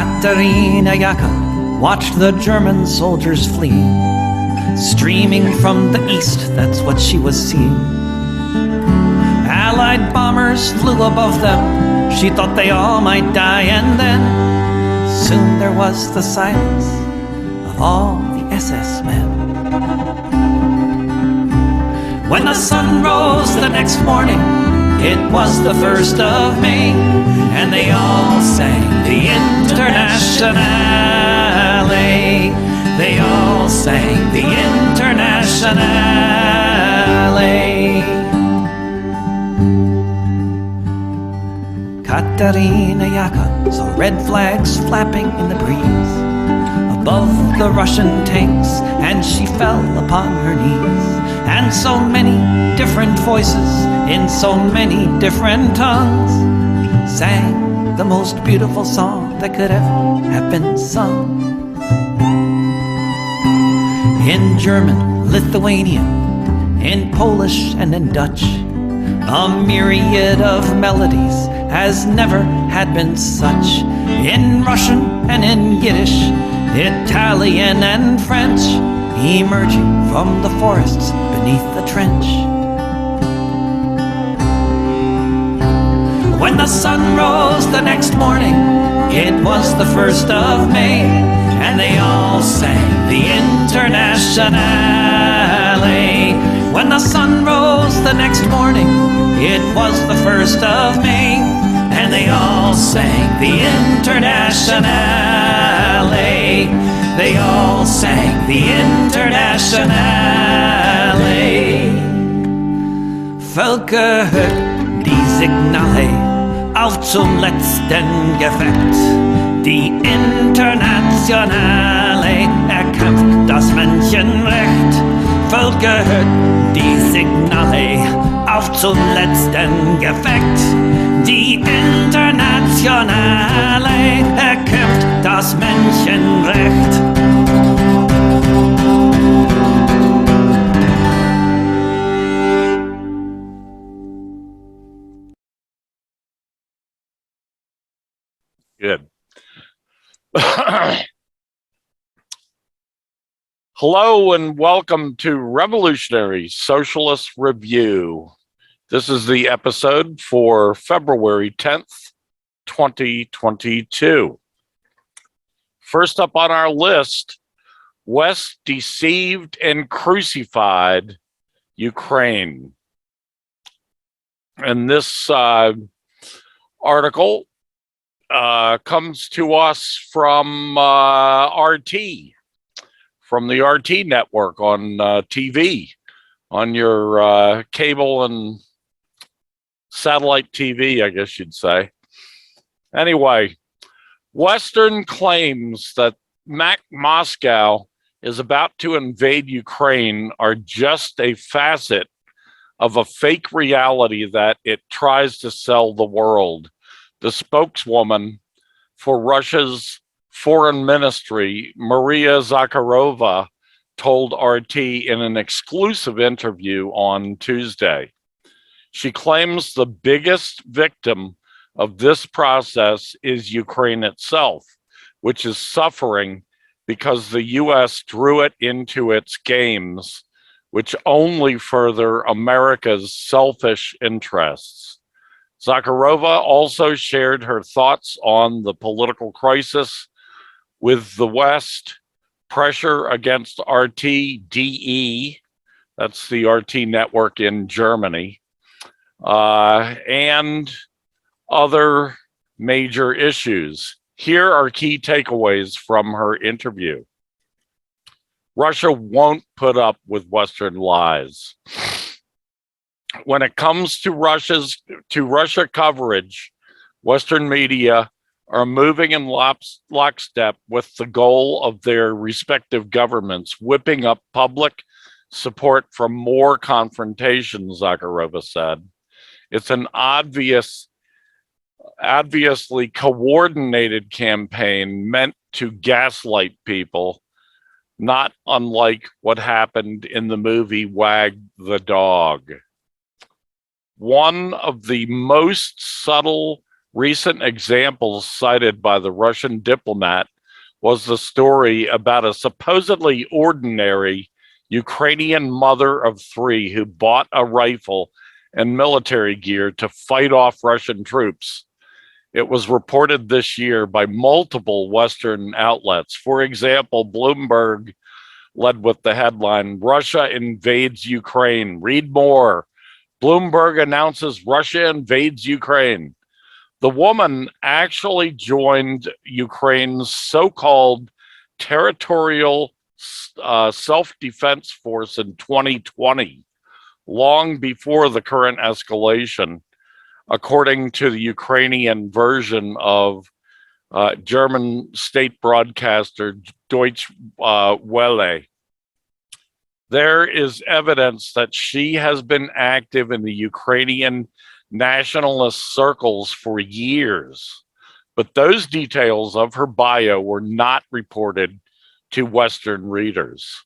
Katerina Yaka watched the German soldiers flee, streaming from the east, that's what she was seeing. Allied bombers flew above them, she thought they all might die, and then soon there was the silence of all the SS men. When the sun rose the next morning, it was the 1st of May, and they all sang the Internationale. They all sang the Internationale. Katerina Yaka saw red flags flapping in the breeze above the Russian tanks, and she fell upon her knees. And so many different voices in so many different tongues sang the most beautiful song that could ever have been sung. In German, Lithuanian, in Polish and in Dutch, a myriad of melodies has never had been such. In Russian and in Yiddish, Italian and French, emerging from the forests beneath the trench. When the sun rose the next morning, it was the 1st of May, and they all sang the Internationale. When the sun rose the next morning, it was the 1st of May, and they all sang the Internationale. They all sang the Internationale. Völker hört die Signale auf zum letzten Gefecht. Die Internationale erkämpft das Menschenrecht. Völker hört die Signale auf zum letzten Gefecht. Die Internationale erkämpft das Menschenrecht. Good. Hello and welcome to Revolutionary Socialist Review. This is the episode for February 10th, 2022. First up on our list, West deceived and crucified Ukraine. And this article comes to us from RT, from the RT network on TV, on your cable and satellite TV, I guess you'd say. Anyway, Western claims that Moscow is about to invade Ukraine are just a facet of a fake reality that it tries to sell the world. The spokeswoman for Russia's foreign ministry, Maria Zakharova, told RT in an exclusive interview on Tuesday. She claims the biggest victim of this process is Ukraine itself, which is suffering because the US drew it into its games, which only further America's selfish interests. Zakharova also shared her thoughts on the political crisis with the West, pressure against RTDE, that's the RT network in Germany, and other major issues. Here are key takeaways from her interview. Russia won't put up with Western lies. When it comes to Russia coverage, Western media are moving in lockstep with the goal of their respective governments, whipping up public support for more confrontation, Zakharova said. It's an obviously coordinated campaign meant to gaslight people, not unlike what happened in the movie Wag the Dog. One of the most subtle Recent examples cited by the Russian diplomat was the story about a supposedly ordinary Ukrainian mother of 3 who bought a rifle and military gear to fight off Russian troops. It was reported this year by multiple Western outlets. For example, Bloomberg led with the headline, "Russia invades Ukraine. Read more. Bloomberg announces Russia invades Ukraine." The woman actually joined Ukraine's so-called territorial self-defense force in 2020, long before the current escalation, according to the Ukrainian version of German state broadcaster Deutsche Welle. There is evidence that she has been active in the Ukrainian nationalist circles for years, but those details of her bio were not reported to Western readers.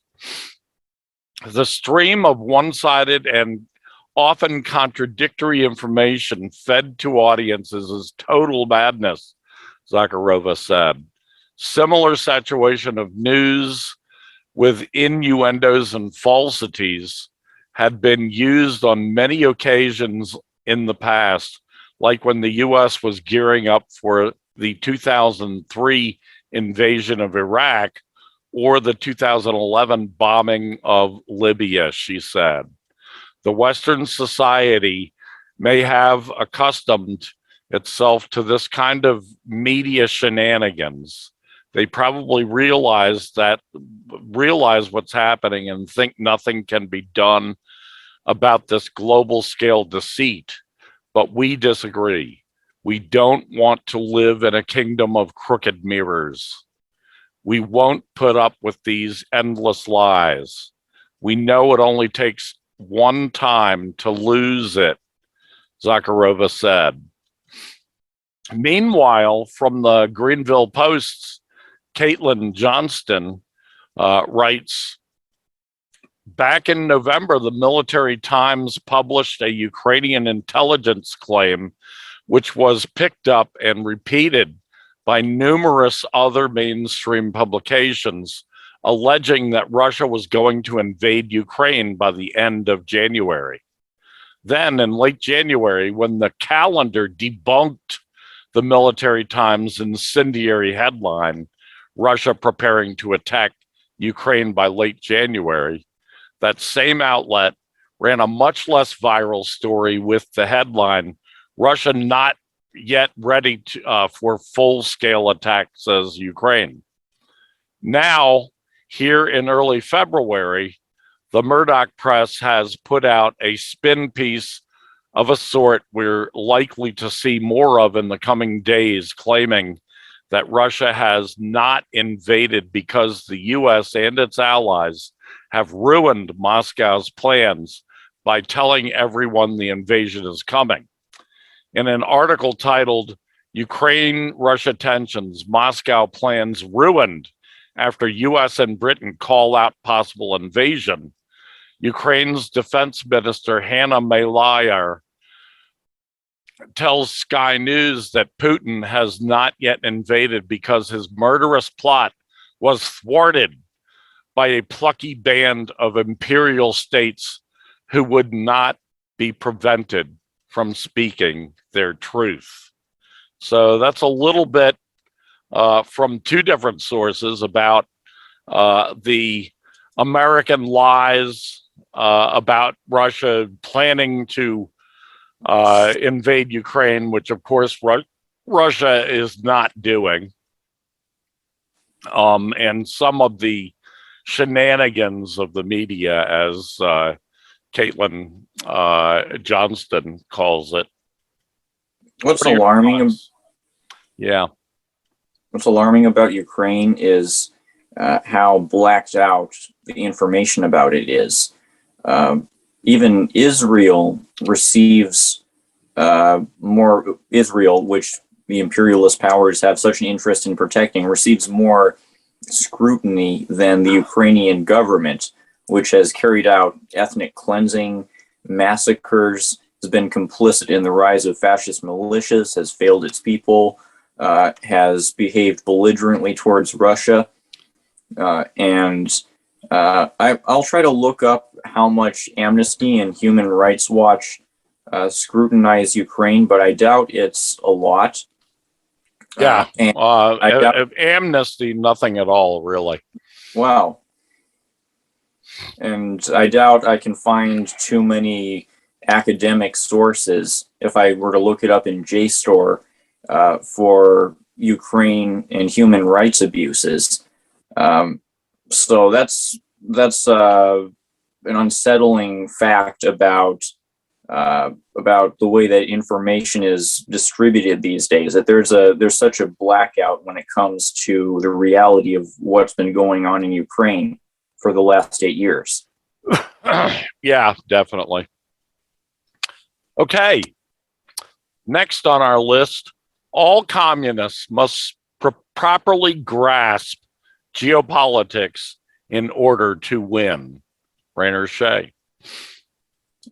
The stream of one-sided and often contradictory information fed to audiences is total madness, Zakharova said. Similar saturation of news with innuendos and falsities had been used on many occasions in the past, like when the US was gearing up for the 2003 invasion of Iraq or the 2011 bombing of Libya, she said. The Western society may have accustomed itself to this kind of media shenanigans. They probably realize what's happening and think nothing can be done about this global scale deceit. But we disagree. We don't want to live in a kingdom of crooked mirrors. We won't put up with these endless lies. We know it only takes one time to lose it, Zakharova said. Meanwhile, from the Greenville Post's Caitlin Johnston writes, back in November, the Military Times published a Ukrainian intelligence claim, which was picked up and repeated by numerous other mainstream publications, alleging that Russia was going to invade Ukraine by the end of January. Then, in late January, when the calendar debunked the Military Times' incendiary headline, Russia preparing to attack Ukraine by late January, that same outlet ran a much less viral story with the headline, Russia not yet ready for full-scale attack, says Ukraine. Now, here in early February, the Murdoch press has put out a spin piece of a sort we're likely to see more of in the coming days, claiming that Russia has not invaded because the US and its allies have ruined Moscow's plans by telling everyone the invasion is coming. In an article titled, Ukraine-Russia Tensions, Moscow Plans Ruined After US and Britain Call Out Possible Invasion, Ukraine's Defense Minister Hanna Maliar tells Sky News that Putin has not yet invaded because his murderous plot was thwarted by a plucky band of imperial states who would not be prevented from speaking their truth. So that's a little bit from two different sources about the American lies about Russia planning to invade Ukraine, which of course Russia is not doing, and some of the shenanigans of the media, as Caitlin Johnston calls it. What's alarming? Yeah. What's alarming about Ukraine is how blacked out the information about it is. Even Israel receives more. Israel, which the imperialist powers have such an interest in protecting, receives more scrutiny than the Ukrainian government, which has carried out ethnic cleansing, massacres, has been complicit in the rise of fascist militias, has failed its people, has behaved belligerently towards Russia. I'll try to look up how much Amnesty and Human Rights Watch scrutinize Ukraine, but I doubt it's a lot. Yeah. I doubt, Amnesty, nothing at all, really. wow. And I doubt I can find too many academic sources if I were to look it up in JSTOR for Ukraine and human rights abuses. So that's an unsettling fact about the way that information is distributed these days. That there's such a blackout when it comes to the reality of what's been going on in Ukraine for the last 8 years. Yeah, definitely. Okay. Next on our list, all communists must properly grasp geopolitics in order to win. Rainer Shea.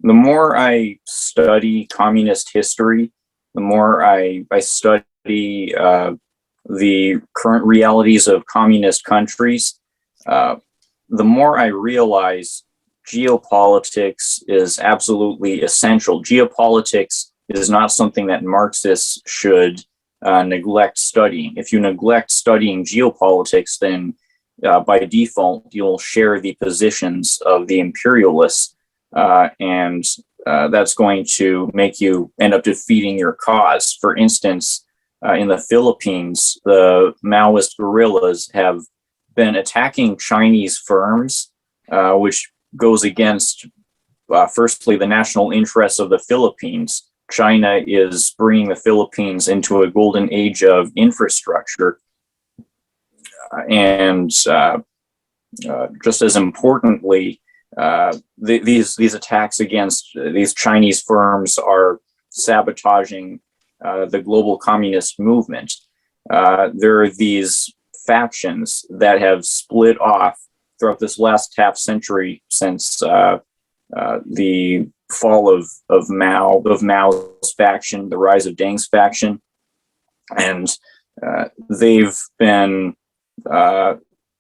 The more I study communist history, the more I study the current realities of communist countries, the more I realize geopolitics is absolutely essential. Geopolitics is not something that Marxists should neglect studying. If you neglect studying geopolitics, then by default, you'll share the positions of the imperialists, and that's going to make you end up defeating your cause. For instance, in the Philippines, the Maoist guerrillas have been attacking Chinese firms, which goes against, firstly, the national interests of the Philippines. China is bringing the Philippines into a golden age of infrastructure. And just as importantly, these attacks against these Chinese firms are sabotaging the global communist movement. There are these factions that have split off throughout this last half century since the fall of Mao's faction, the rise of Deng's faction, and they've been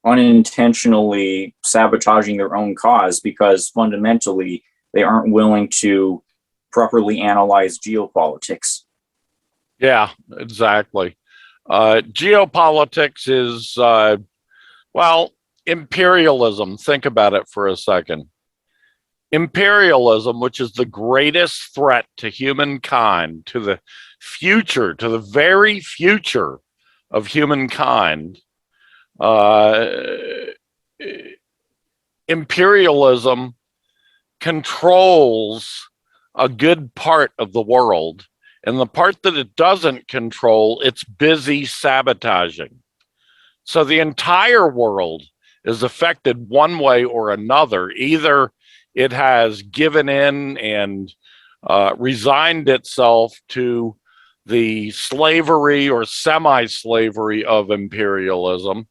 unintentionally sabotaging their own cause because fundamentally they aren't willing to properly analyze geopolitics. Yeah, exactly. Geopolitics is, well, imperialism. Think about it for a second. Imperialism, which is the greatest threat to humankind, to the future, to the very future of humankind. Imperialism controls a good part of the world, and the part that it doesn't control, it's busy sabotaging. So the entire world is affected one way or another. Either it has given in and resigned itself to the slavery or semi-slavery of imperialism,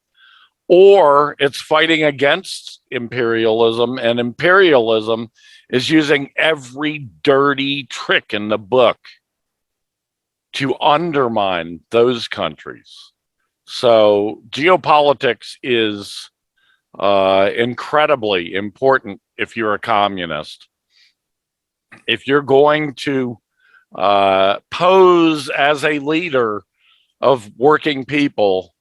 or it's fighting against imperialism, and imperialism is using every dirty trick in the book to undermine those countries. So geopolitics is incredibly important if you're a communist. If you're going to pose as a leader of working people,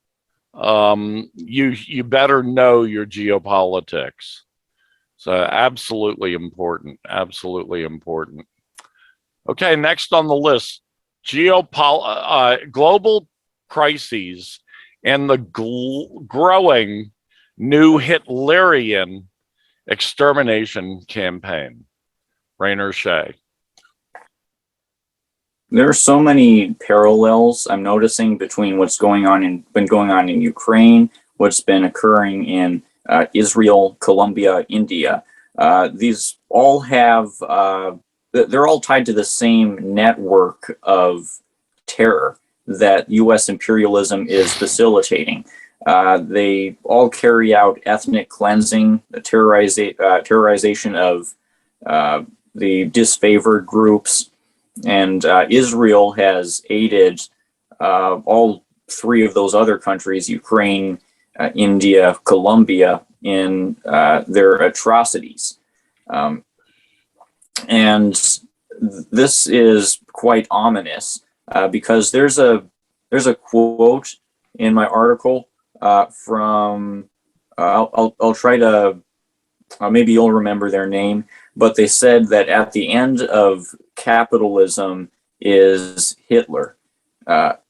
you better know your geopolitics. So absolutely important, absolutely important. Okay, next on the list, global crises and the growing new Hitlerian extermination campaign. Rainer Shea. There are so many parallels I'm noticing between what's been going on in Ukraine, what's been occurring in Israel, Colombia, India. These all have, they're all tied to the same network of terror that U.S. imperialism is facilitating. They all carry out ethnic cleansing, the terrorization of the disfavored groups, and Israel has aided all three of those other countries, Ukraine, India, Colombia, in their atrocities. And this is quite ominous because there's a quote in my article from I'll try to maybe you'll remember their name, but they said that at the end of capitalism is Hitler.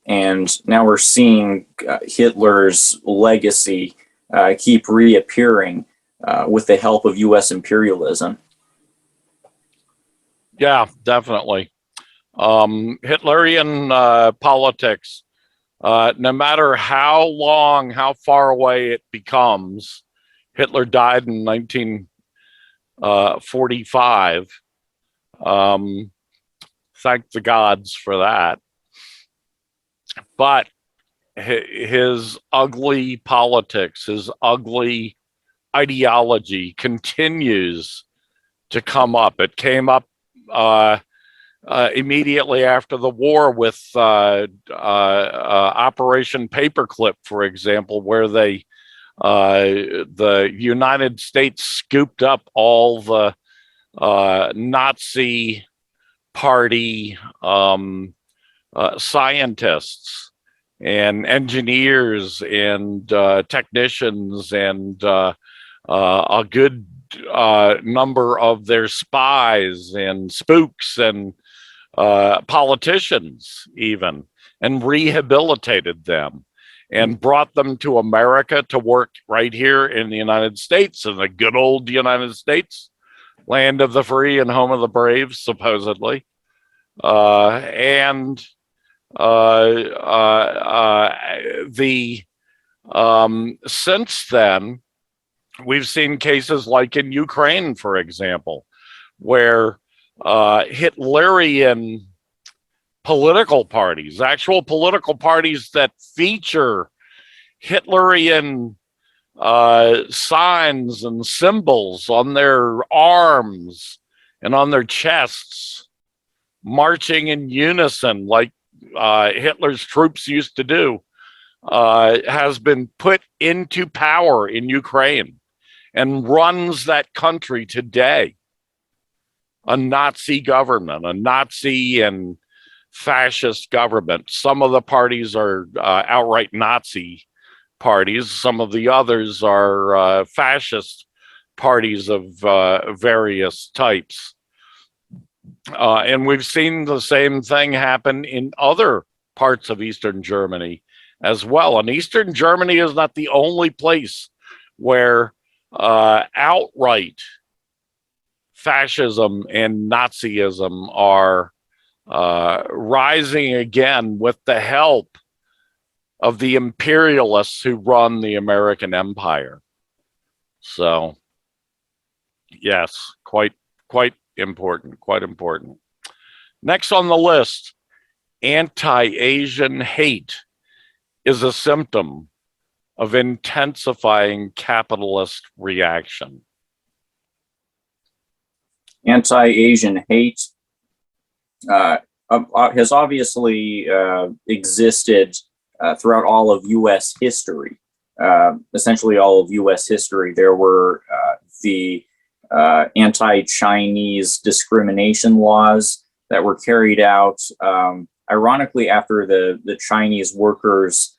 And now we're seeing Hitler's legacy keep reappearing with the help of U.S. imperialism. Yeah, definitely. Hitlerian politics, no matter how far away it becomes, Hitler died in 1945. Thank the gods for that. But his ugly politics, his ugly ideology continues to come up. It came up immediately after the war with Operation Paperclip, for example, where the United States scooped up all the Nazi party scientists and engineers and technicians and a good number of their spies and spooks and politicians even, and rehabilitated them and brought them to America to work right here in the United States, in the good old United States, land of the free and home of the brave, supposedly. Since then, we've seen cases like in Ukraine, for example, where Hitlerian political parties, actual political parties that feature Hitlerian signs and symbols on their arms and on their chests, marching in unison like Hitler's troops used to do, has been put into power in Ukraine and runs that country today. A Nazi government, a Nazi and fascist government. Some of the parties are outright Nazi parties. Some of the others are fascist parties of various types. And we've seen the same thing happen in other parts of Eastern Germany as well. And Eastern Germany is not the only place where outright fascism and Nazism are rising again with the help of the imperialists who run the American empire. So, yes, quite important, quite important. Next on the list, anti-Asian hate is a symptom of intensifying capitalist reaction. Anti-Asian hate has obviously existed throughout all of U.S. history. Essentially all of U.S. history. There were the anti-Chinese discrimination laws that were carried out, ironically, after the Chinese workers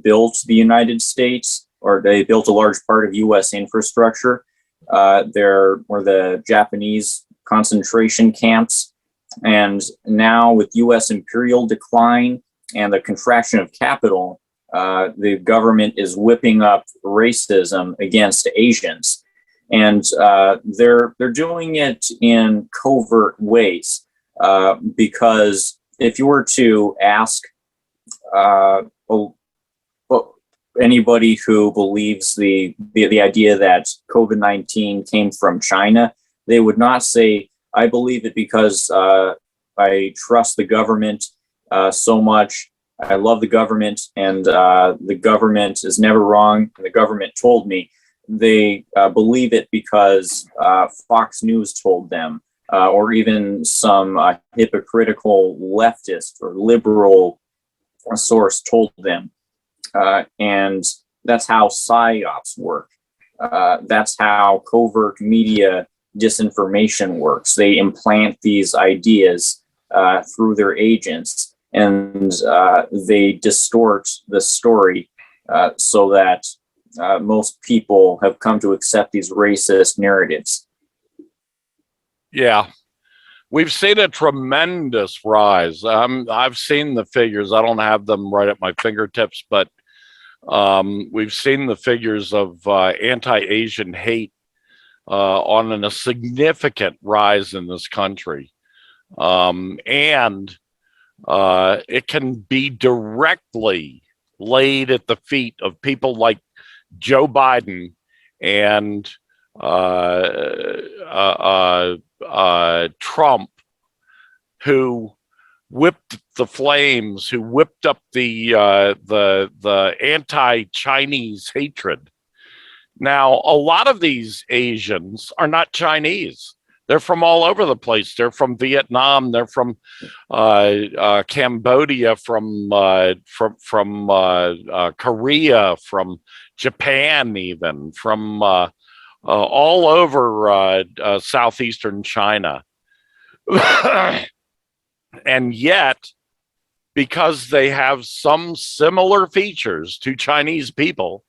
built the United States, or they built a large part of U.S. infrastructure. There were the Japanese concentration camps. And now with U.S. imperial decline and the contraction of capital, the government is whipping up racism against Asians. And they're doing it in covert ways, because if you were to ask anybody who believes the idea that COVID-19 came from China, they would not say, I believe it because I trust the government so much. I love the government, and the government is never wrong. And the government told me. they believe it because Fox News told them, or even some hypocritical leftist or liberal source told them. And that's how psyops work. That's how covert media disinformation works. They implant these ideas through their agents, and they distort the story so that most people have come to accept these racist narratives. Yeah. We've seen a tremendous rise. I've seen the figures. I don't have them right at my fingertips, but we've seen the figures of anti-Asian hate on a significant rise in this country. And it can be directly laid at the feet of people like Joe Biden and Trump, who whipped the flames, who whipped up the anti-Chinese hatred. Now, a lot of these Asians are not Chinese. They're from all over the place. They're from Vietnam. They're from Cambodia, from Korea, from Japan, even from all over southeastern China. And yet, because they have some similar features to Chinese people,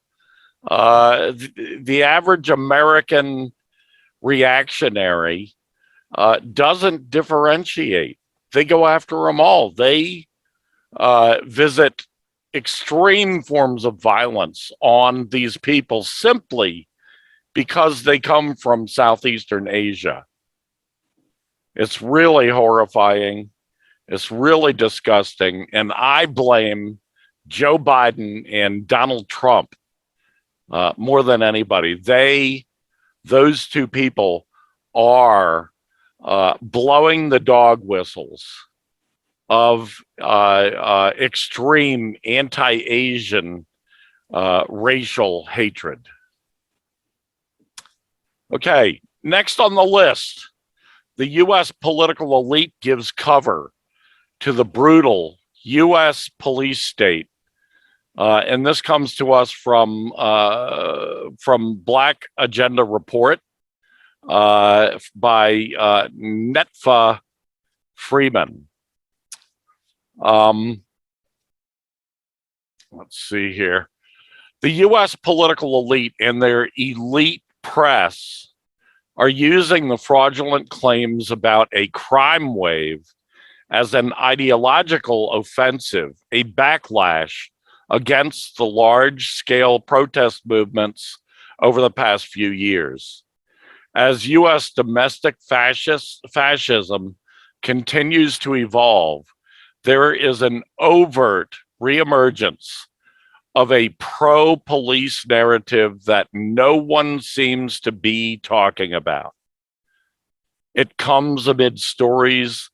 the average American reactionary doesn't differentiate. They go after them all. They visit extreme forms of violence on these people simply because they come from Southeastern Asia. It's really horrifying. It's really disgusting. And I blame Joe Biden and Donald Trump more than anybody. Those two people are blowing the dog whistles of extreme anti-Asian racial hatred. Okay, next on the list, the U.S. political elite gives cover to the brutal U.S. police state. And this comes to us from Black Agenda Report by Netfa Freeman. Let's see here. The U.S. political elite and their elite press are using the fraudulent claims about a crime wave as an ideological offensive, a backlash against the large-scale protest movements over the past few years. As U.S. domestic fascism continues to evolve, there is an overt reemergence of a pro-police narrative that no one seems to be talking about. It comes amid stories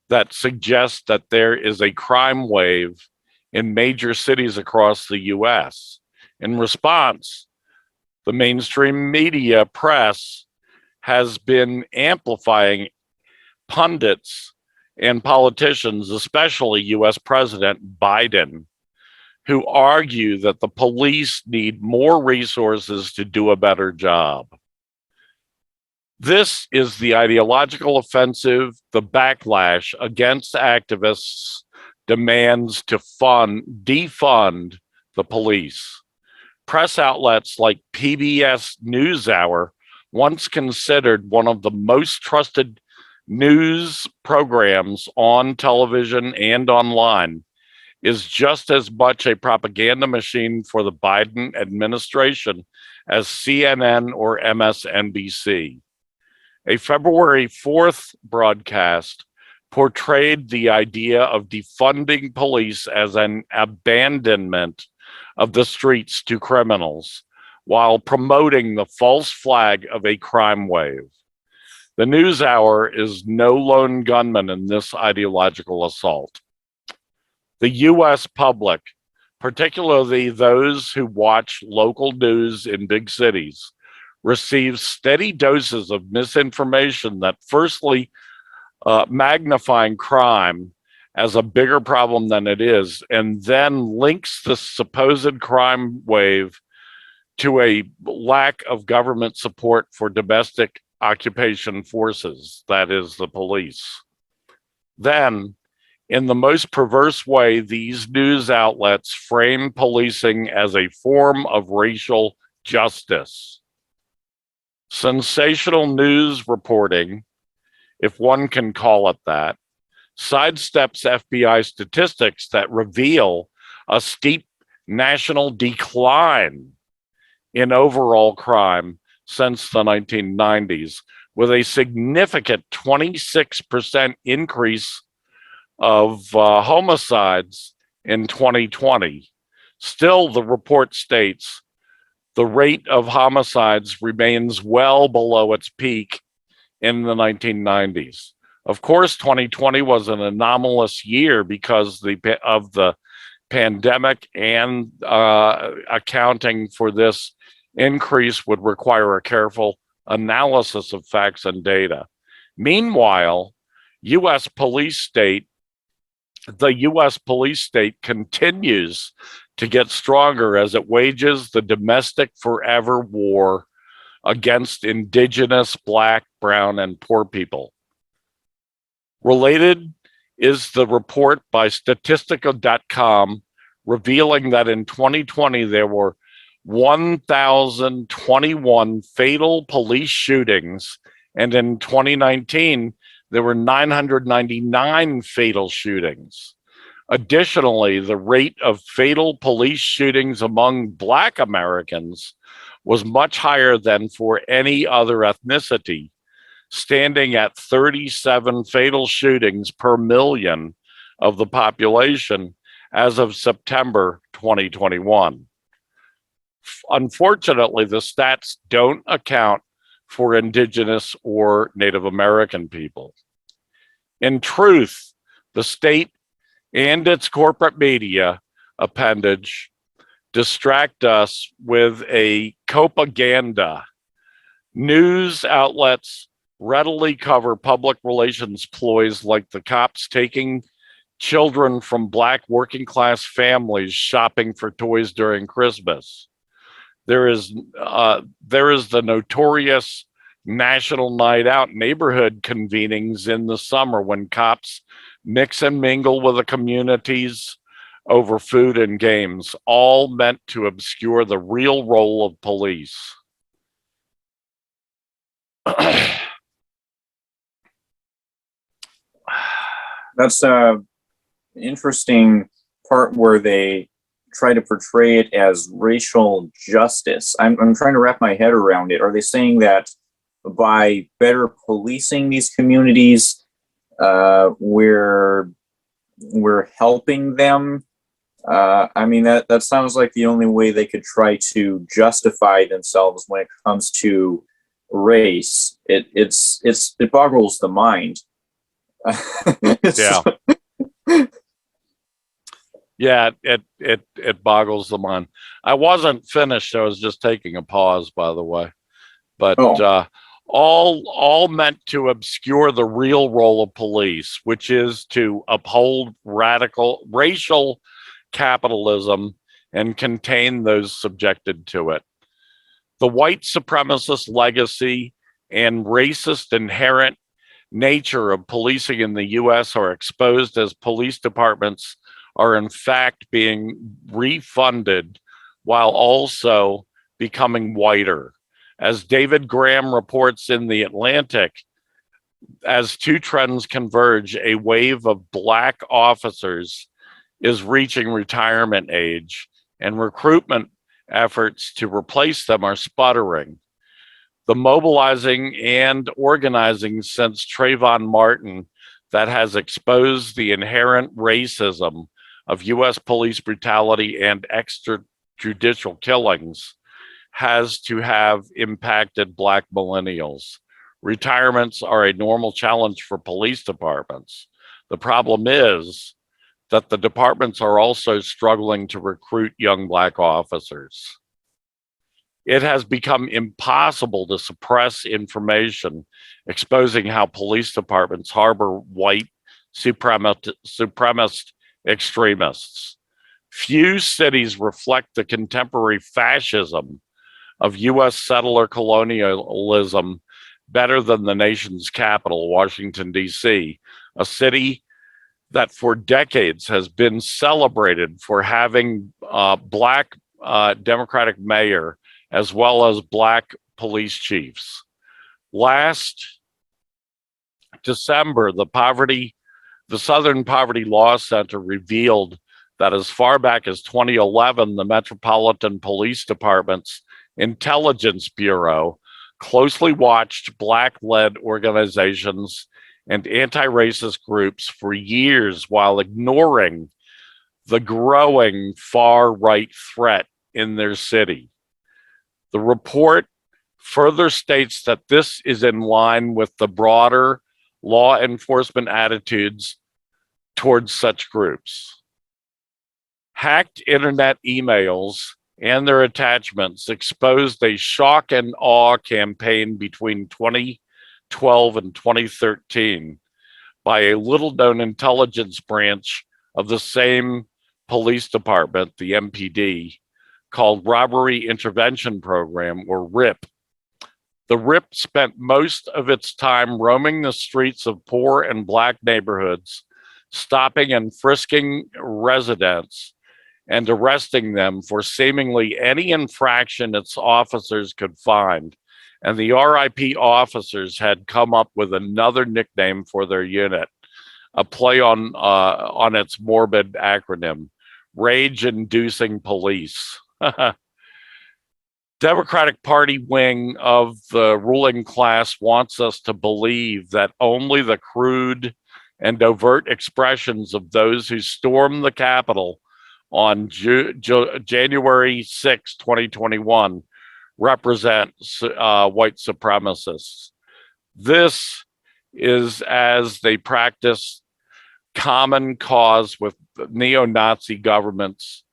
that suggest that there is a crime wave in major cities across the U.S. In response, the mainstream media press has been amplifying pundits and politicians, especially U.S. President Biden, who argue that the police need more resources to do a better job. This is the ideological offensive, the backlash against activists demands to defund the police. Press outlets like PBS NewsHour, once considered one of the most trusted news programs on television and online, is just as much a propaganda machine for the Biden administration as CNN or MSNBC. A February 4th broadcast portrayed the idea of defunding police as an abandonment of the streets to criminals, while promoting the false flag of a crime wave. The NewsHour is no lone gunman in this ideological assault. The U.S. public particularly those who watch local news in big cities, receive steady doses of misinformation that firstly magnifying crime as a bigger problem than it is, and then links the supposed crime wave to a lack of government support for domestic occupation forces, that is, the police. Then, in the most perverse way, these news outlets frame policing as a form of racial justice. Sensational news reporting, if one can call it that, sidesteps FBI statistics that reveal a steep national decline in overall crime since the 1990s, with a significant 26% increase of homicides in 2020. Still, the report states the rate of homicides remains well below its peak in the 1990s. Of course, 2020 was an anomalous year because of the pandemic, and accounting for this increase would require a careful analysis of facts and data. Meanwhile, the U.S. police state continues to get stronger as it wages the domestic forever war against indigenous, Black, brown, and poor people. Related is the report by Statistica.com revealing that in 2020 there were 1,021 fatal police shootings, and in 2019 there were 999 fatal shootings. Additionally, the rate of fatal police shootings among Black Americans was much higher than for any other ethnicity, standing at 37 fatal shootings per million of the population as of September 2021. Unfortunately, the stats don't account for Indigenous or Native American people. In truth, the state and its corporate media appendage distract us with a propaganda. News outlets readily cover public relations ploys like the cops taking children from Black working class families shopping for toys during Christmas. There is the notorious National Night Out neighborhood convenings in the summer when cops mix and mingle with the communities over food and games, all meant to obscure the real role of police. That's an interesting part where they try to portray it as racial justice. I'm trying to wrap my head around it. Are they saying that by better policing these communities, we're helping them? I mean, that sounds like the only way they could try to justify themselves when it comes to race. It boggles the mind. Yeah, it boggles the mind. I wasn't finished. I was just taking a pause, by the way. But all meant to obscure the real role of police, which is to uphold radical racial capitalism and contain those subjected to it. The white supremacist legacy and racist inherent nature of policing in the U.S. are exposed as police departments are in fact being refunded while also becoming whiter. As David Graham reports in The Atlantic, as two trends converge, a wave of Black officers is reaching retirement age, and recruitment efforts to replace them are sputtering. The mobilizing and organizing since Trayvon Martin that has exposed the inherent racism of U.S. police brutality and extrajudicial killings has to have impacted Black millennials. Retirements are a normal challenge for police departments. The problem is that the departments are also struggling to recruit young Black officers. It has become impossible to suppress information exposing how police departments harbor white supremacist extremists. Few cities reflect the contemporary fascism of U.S. settler colonialism better than the nation's capital, Washington, D.C., a city that for decades has been celebrated for having Black Democratic mayor as well as Black police chiefs. Last December, the Southern Poverty Law Center revealed that as far back as 2011, the Metropolitan Police Department's Intelligence Bureau closely watched Black-led organizations and anti-racist groups for years while ignoring the growing far-right threat in their city. The report further states that this is in line with the broader law enforcement attitudes towards such groups. Hacked internet emails and their attachments exposed a shock and awe campaign between 2012 and 2013 by a little-known intelligence branch of the same police department, the MPD, called Robbery Intervention Program, or RIP. The RIP spent most of its time roaming the streets of poor and Black neighborhoods, stopping and frisking residents and arresting them for seemingly any infraction its officers could find. And the RIP officers had come up with another nickname for their unit, a play on its morbid acronym, Rage-Inducing Police. Democratic Party wing of the ruling class wants us to believe that only the crude and overt expressions of those who stormed the Capitol on January 6, 2021 represent white supremacists. This is as they practice common cause with neo-Nazi governments,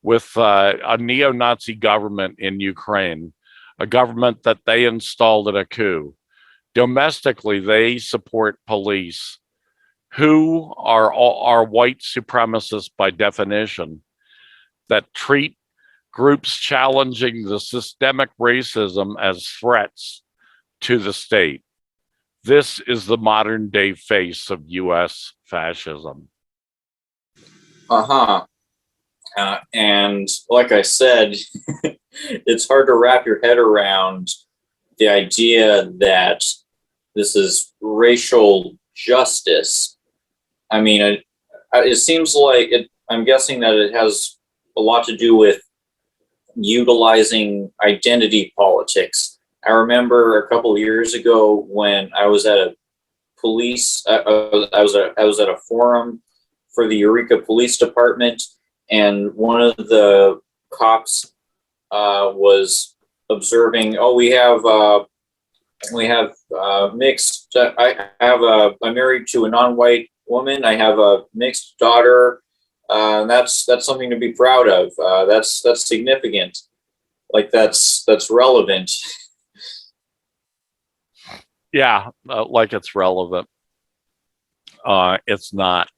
with a neo-Nazi government in Ukraine, a government that they installed in a coup. Domestically, they support police who are white supremacists by definition, that treat groups challenging the systemic racism as threats to the state. This is the modern day face of US fascism. And like I said, it's hard to wrap your head around the idea that this is racial justice. I mean, it seems like I'm guessing that it has a lot to do with utilizing identity politics. I remember a couple of years ago when I was at a police, I was at a forum for the Eureka Police Department, and one of the cops was observing, we have mixed. I'm married to a non-white woman. I have a mixed daughter. That's something to be proud of. That's significant. Like that's relevant. Yeah, like it's relevant. It's not.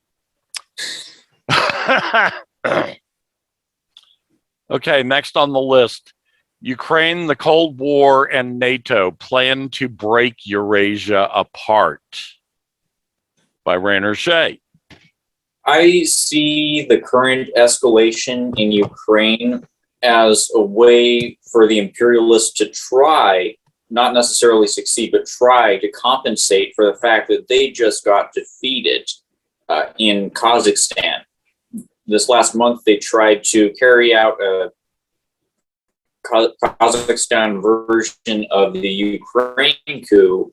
Okay, next on the list. Ukraine, the Cold War, and NATO plan to break Eurasia apart. By Rainer Shea. I see the current escalation in Ukraine as a way for the imperialists to try, not necessarily succeed, but try to compensate for the fact that they just got defeated in Kazakhstan. This last month, they tried to carry out a Kazakhstan version of the Ukraine coup.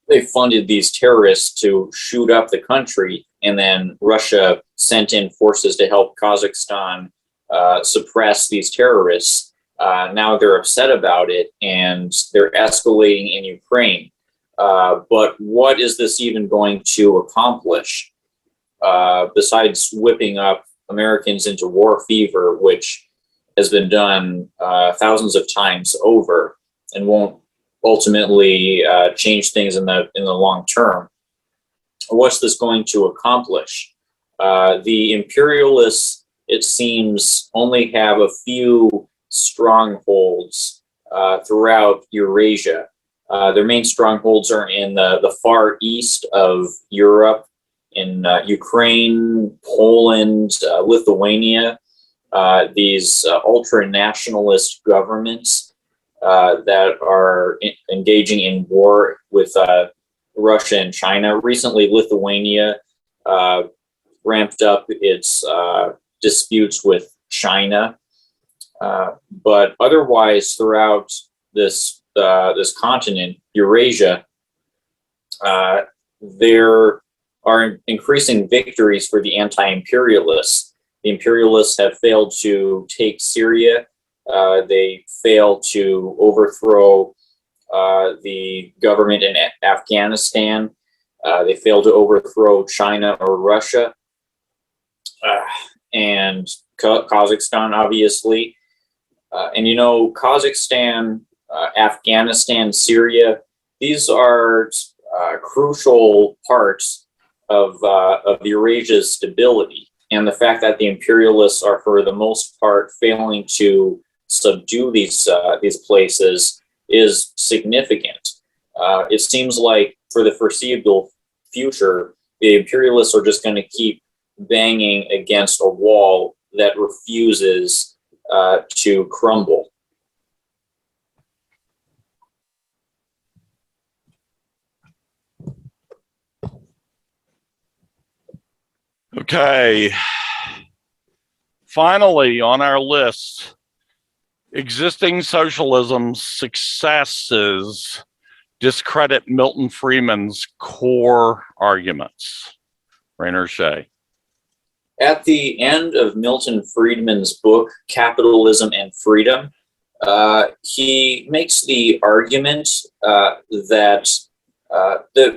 They funded these terrorists to shoot up the country, and then Russia sent in forces to help Kazakhstan suppress these terrorists. Now they're upset about it, and they're escalating in Ukraine. But what is this even going to accomplish? besides whipping up Americans into war fever, which has been done thousands of times over and won't ultimately change things in the long term. What's this going to accomplish? The imperialists, it seems, only have a few strongholds throughout Eurasia. Their main strongholds are in the far east of Europe, in Ukraine, Poland, Lithuania, these ultra-nationalist governments that are engaging in war with Russia and China. Recently, Lithuania ramped up its disputes with China. But otherwise, throughout this continent, Eurasia, there are increasing victories for the anti-imperialists. The imperialists have failed to take Syria. They failed to overthrow the government in Afghanistan. They failed to overthrow China or Russia. And Kazakhstan, obviously. And you know, Kazakhstan, Afghanistan, Syria, these are crucial parts of Eurasia's stability. And the fact that the imperialists are, for the most part, failing to subdue these places is significant. It seems like for the foreseeable future, the imperialists are just going to keep banging against a wall that refuses to crumble. Okay. Finally, on our list, existing socialism's successes discredit Milton Friedman's core arguments. Rainer Shea. At the end of Milton Friedman's book, Capitalism and Freedom, he makes the argument that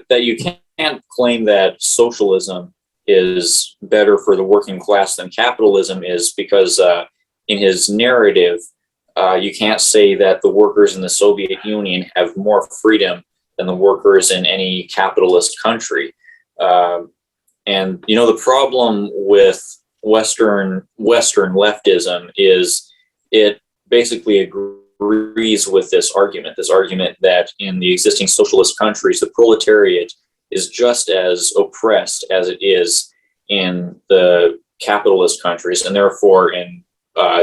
you can't claim that socialism is better for the working class than capitalism is, because in his narrative, you can't say that the workers in the Soviet Union have more freedom than the workers in any capitalist country. And you know, the problem with Western leftism is it basically agrees with this argument that in the existing socialist countries, the proletariat is just as oppressed as it is in the capitalist countries, and therefore in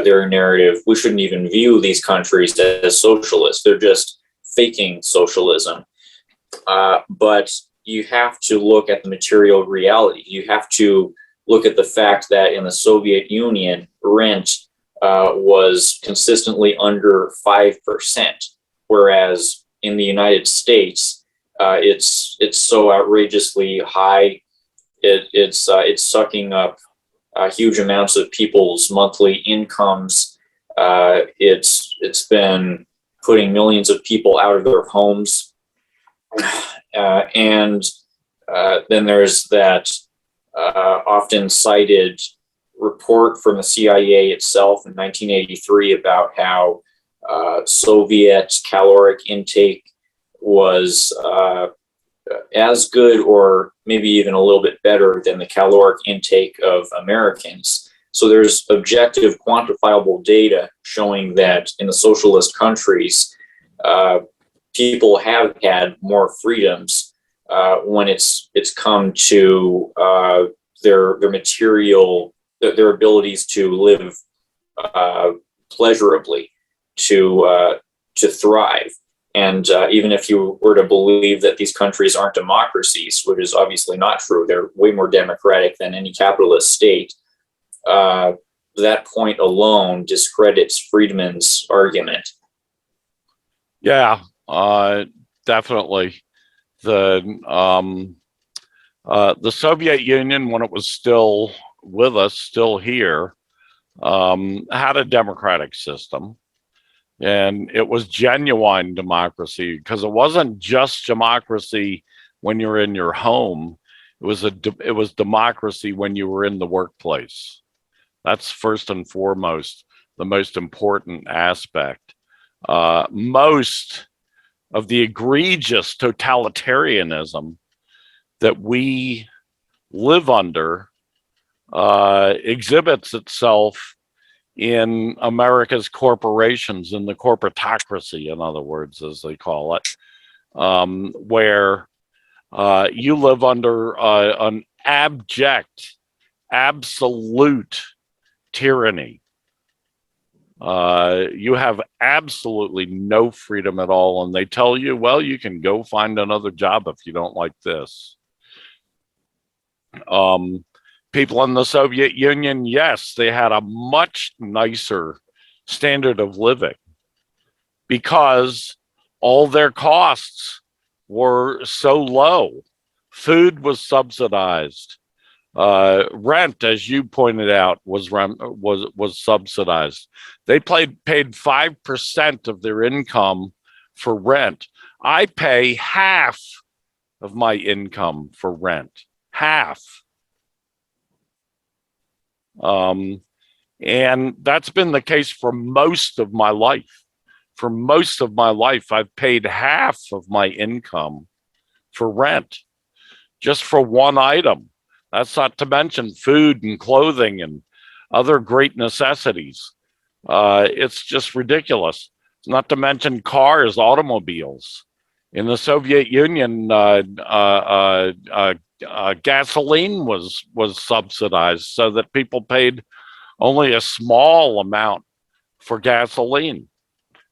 their narrative, we shouldn't even view these countries as socialist. They're just faking socialism. But you have to look at the material reality. You have to look at the fact that in the Soviet Union, rent was consistently under 5%, whereas in the United States, it's so outrageously high. It's sucking up huge amounts of people's monthly incomes. It's been putting millions of people out of their homes. And then there's that often cited report from the CIA itself in 1983 about how Soviet caloric intake was as good or maybe even a little bit better than the caloric intake of Americans. So there's objective, quantifiable data showing that in the socialist countries, people have had more freedoms when it's come to their material, their abilities to live pleasurably, to thrive. And even if you were to believe that these countries aren't democracies, which is obviously not true, they're way more democratic than any capitalist state, that point alone discredits Friedman's argument. Yeah, definitely. The Soviet Union, when it was still with us, still here, had a democratic system. And it was genuine democracy, because it wasn't just democracy when you're in your home. It was democracy when you were in the workplace. That's first and foremost the most important aspect. Most of the egregious totalitarianism that we live under exhibits itself in America's corporations, in the corporatocracy, in other words, as they call it, where you live under an abject, absolute tyranny. You have absolutely no freedom at all, and they tell you, well, you can go find another job if you don't like this. People in the Soviet Union, yes, they had a much nicer standard of living because all their costs were so low. Food was subsidized. Rent, as you pointed out, was subsidized. They paid 5% of their income for rent. I pay half of my income for rent. Half. And that's been the case for most of my life. For most of my life, I've paid half of my income for rent, just for one item. That's not to mention food and clothing and other great necessities. It's just ridiculous. Not to mention cars, automobiles. In the Soviet Union, gasoline was subsidized so that people paid only a small amount for gasoline.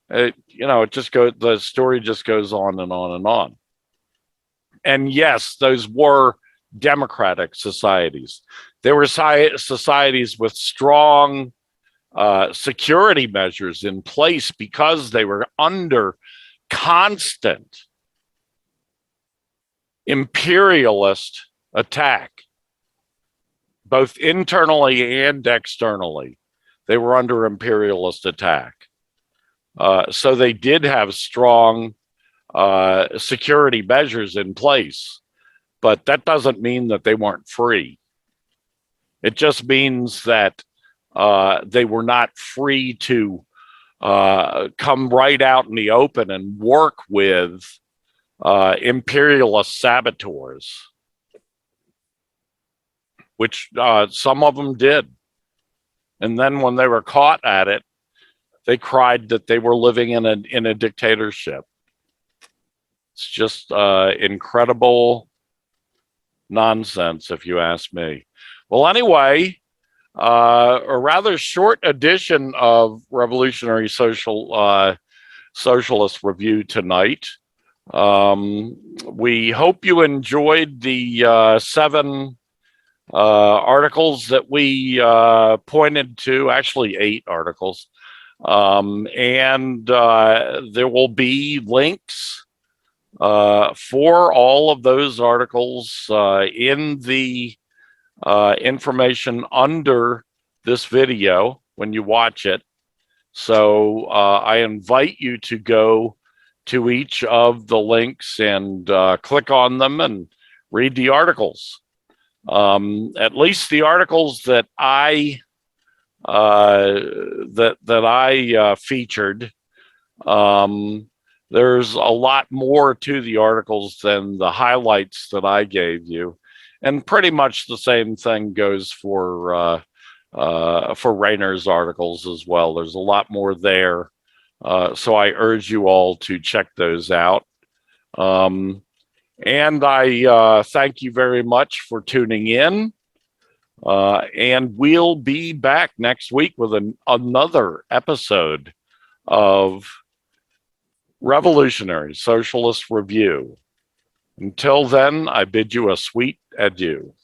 The story just goes on and on and on. And yes, those were democratic societies. They were societies with strong security measures in place because they were under constant imperialist attack, both internally and externally. They were under imperialist attack. So they did have strong security measures in place, but that doesn't mean that they weren't free. It just means that they were not free to come right out in the open and work with imperialist saboteurs, which some of them did. And then when they were caught at it, they cried that they were living in a dictatorship. It's just incredible nonsense, if you ask me. Well, anyway, a rather short edition of Revolutionary Socialist Review tonight. We hope you enjoyed the 7 articles that we pointed to, actually 8 articles. And there will be links for all of those articles in the information under this video when you watch it. So I invite you to go to each of the links and click on them and read the articles. At least the articles that I featured. There's a lot more to the articles than the highlights that I gave you, and pretty much the same thing goes for Rayner's articles as well. There's a lot more there, so I urge you all to check those out. And I thank you very much for tuning in. And we'll be back next week with another episode of Revolutionary Socialist Review. Until then, I bid you a sweet adieu.